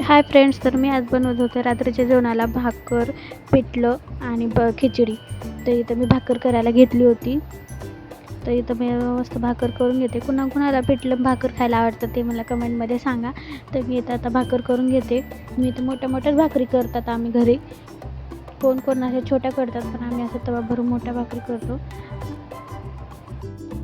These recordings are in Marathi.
हाय फ्रेंड्स, तर मी आज बनवत होते रात्रीच्या जेवणाला भाकर, पिठलं आणि खिचडी. तर इथं मी भाकर करायला घेतली होती. तर इथं मी मस्त भाकर करून घेते. कुणाला पिठलं भाकर खायला आवडतं ते मला कमेंटमध्ये सांगा. तर मी इथं आता भाकर करून घेते. मी इथं मोठ्याच भाकरी करतात आम्ही घरी. कोण अशा छोट्या करतात, पण आम्ही असं तवा भरून मोठ्या भाकरी करतो.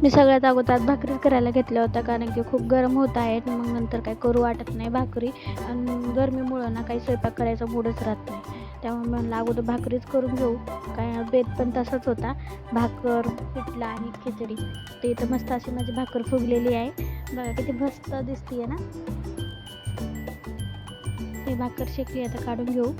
मी सगळ्यात अगोदर भाकरी करायला घेतल्या होत्या, कारण की खूप गरम होत आहे. मग नंतर काही करू वाटत नाही भाकरी, आणि गरमीमुळं ना काही स्वयंपाक करायचा मूडच राहत नाही. त्यामुळे म्हणलं अगोदर भाकरीच करून घेऊ. काय बेत पण तसाच होता, भाकर, पिठलं आणि खिचडी. तर इथं मस्त अशी माझी भाकर फुगलेली आहे बघा, किती मस्त दिसते ना. ते भाकर शेकली, आता काढून घेऊ.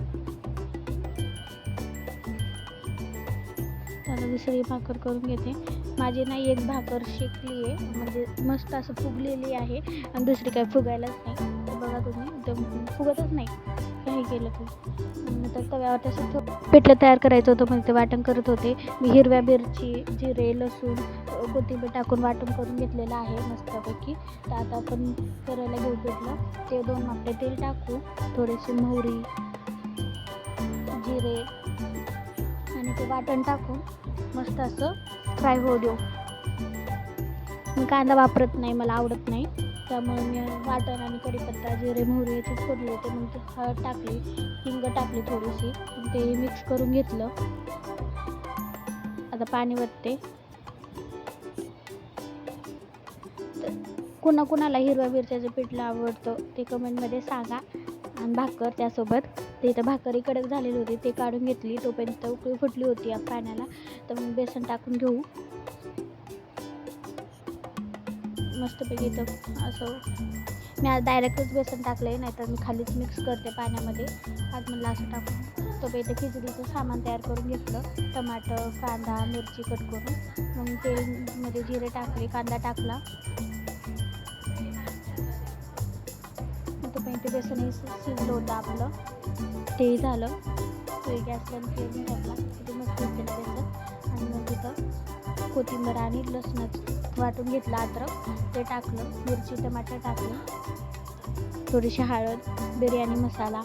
त्याला दुसरी भाकर करून घेते. माझी ना एक भाकर शेकली आहे, म्हणजे मस्त असं फुगलेली आहे, आणि दुसरी काही फुगायलाच नाही. बघा तुम्ही, एकदम फुगतच नाही काही केलं तरी. नंतर तव्यावर तसं पिठलं तयार करायचं होतं, म्हणजे ते वाटण करत होते. मी हिरव्या मिरची, जिरे, लसूण, कोथिंबीर टाकून वाटण करून घेतलेलं आहे मस्तपैकी. तर आता आपण करायला घेऊ पिठलं. ते 2 मापटे तेल टाकू, थोडीशी मोहरी, जिरे आणि ते वाटण टाकून मस्त असं फ्राय होऊ देऊ. मी कांदा वापरत नाही, मला आवडत नाही, त्यामुळे मी वाटण आणि कढीपत्ता, जिरे, मोहरी याचीच फोडणी होते. मग ते हळद टाकली, हिंग टाकली थोडीशी, ते मिक्स करून घेतलं. आता पाणी वतते. कुणाला हिरव्या मिरच्याचं पिठलं आवडतं ते कमेंटमध्ये सांगा, आणि भाकर त्यासोबत. ते इथं भाकरी कडक झालेली होती, ते काढून घेतली. तोपर्यंत उकळी फुटली होती पाण्याला. तर मग बेसन टाकून घेऊ मस्तपैकी. इथं असं मी आज डायरेक्टच बेसन टाकलं आहे, नाहीतर मी खालीच मिक्स करते पाण्यामध्ये. आज मला असं टाकून तोपर्यंत खिचडीचं सामान तयार करून घेतलं. टमाटर, कांदा, मिरची कट करून. मग तेलमध्ये जिरे टाकले, कांदा टाकला. तोपर्यंत बेसन शिजलं होतं आपलं, तेही झालं. ते गॅसला तेल टाकला, तिथे मस्त शिजलेलं बेसन. आणि मग तिथं कोथिंबीर आणि लसणाचं वाटून घेतलं, अद्रक ते टाकलं, मिरची, टमाटर टाकलं, थोडीशी हळद, बिर्याणी मसाला.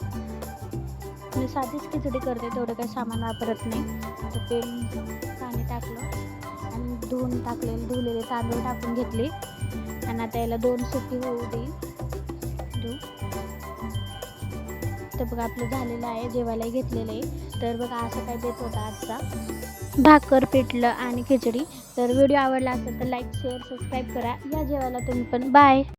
मी साधीच खिचडी करते, तेवढं काही सामान वापरत नाही. तर तेल, पाणी टाकलं, आणि धुवलेले तांदूळ टाकून घेतले. आणि आता याला 2 शिट्टी होऊ देऊ. तर बघा आपलं झालेलं आहे, जेवायला घेतलेलं आहे. तर बघा असं काय देत होता आजचा भाकर, पिठलं आणि खिचडी. तर व्हिडिओ आवडला असेल तर लाईक, शेअर, सबस्क्राईब करा. या जेवायला तुम्ही पण. बाय.